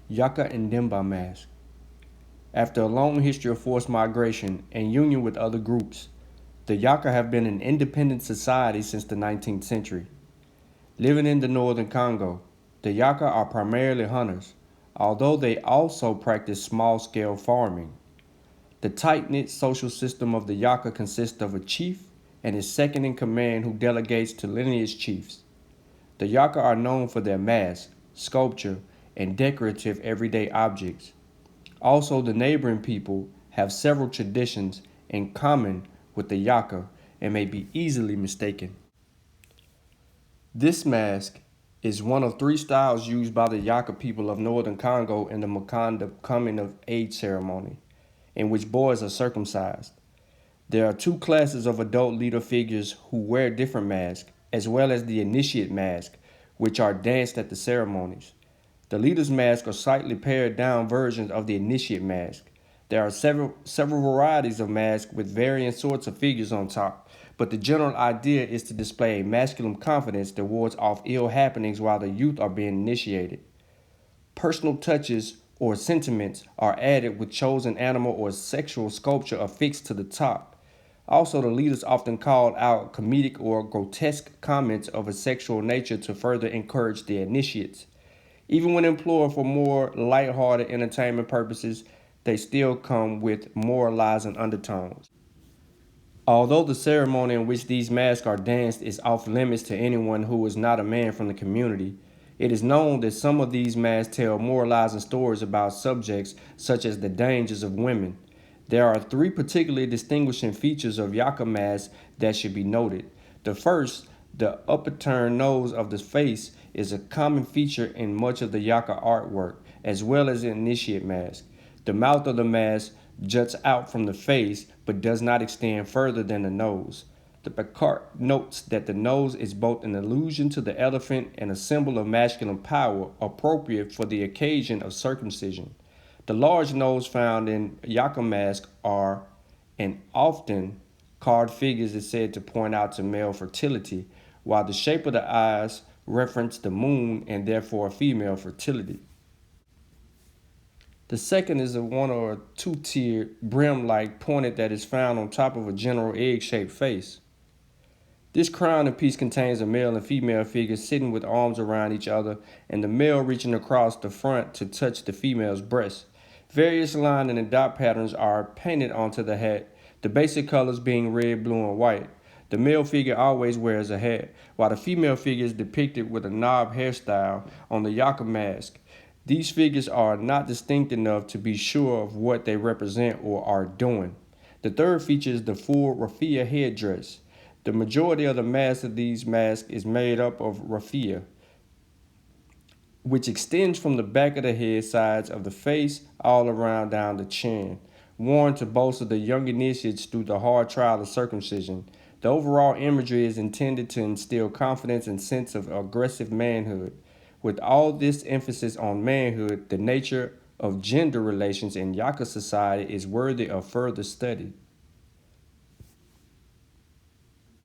Yaka and Demba Mask. After a long history of forced migration and union with other groups, the Yaka have been an independent society since the 19th century. Living in the northern Congo, the Yaka are primarily hunters, although they also practice small scale farming. The tight knit social system of the Yaka consists of a chief and his second in command who delegates to lineage chiefs. The Yaka are known for their masks, sculpture, and decorative everyday objects. Also, the neighboring people have several traditions in common with the Yaka and may be easily mistaken. This mask is one of three styles used by the Yaka people of northern Congo in the Makanda coming of age ceremony, in which boys are circumcised. There are two classes of adult leader figures who wear different masks, as well as the initiate mask, which are danced at the ceremonies. The leader's mask are slightly pared down versions of the initiate mask. There are several varieties of masks with varying sorts of figures on top, but the general idea is to display a masculine confidence that wards off ill happenings while the youth are being initiated. Personal touches or sentiments are added with chosen animal or sexual sculpture affixed to the top. Also, the leaders often called out comedic or grotesque comments of a sexual nature to further encourage the initiates. Even when employed for more light-hearted entertainment purposes, they still come with moralizing undertones. Although the ceremony in which these masks are danced is off limits to anyone who is not a man from the community, it is known that some of these masks tell moralizing stories about subjects such as the dangers of women. There are three particularly distinguishing features of Yaka masks that should be noted. The first, the upturned nose of the face, is a common feature in much of the Yaka artwork, as well as the initiate mask. The mouth of the mask juts out from the face but does not extend further than the nose. The Picard notes that the nose is both an allusion to the elephant and a symbol of masculine power appropriate for the occasion of circumcision. The large nose found in Yaka mask are and often carved figures is said to point out to male fertility, while the shape of the eyes reference the moon and therefore female fertility. The second is a one or a two-tiered brim-like pointed that is found on top of a general egg-shaped face. This crowning piece contains a male and female figure sitting with arms around each other and the male reaching across the front to touch the female's breast. Various line and dot patterns are painted onto the hat, the basic colors being red, blue, and white. The male figure always wears a hat, while the female figure is depicted with a knob hairstyle on the Yaka mask. These figures are not distinct enough to be sure of what they represent or are doing. The third feature is the full raffia headdress. The majority of the mass of these masks is made up of raffia, which extends from the back of the head, sides of the face, all around down the chin, worn to bolster the young initiates through the hard trial of circumcision. The overall imagery is intended to instill confidence and sense of aggressive manhood. With all this emphasis on manhood, the nature of gender relations in Yaka society is worthy of further study.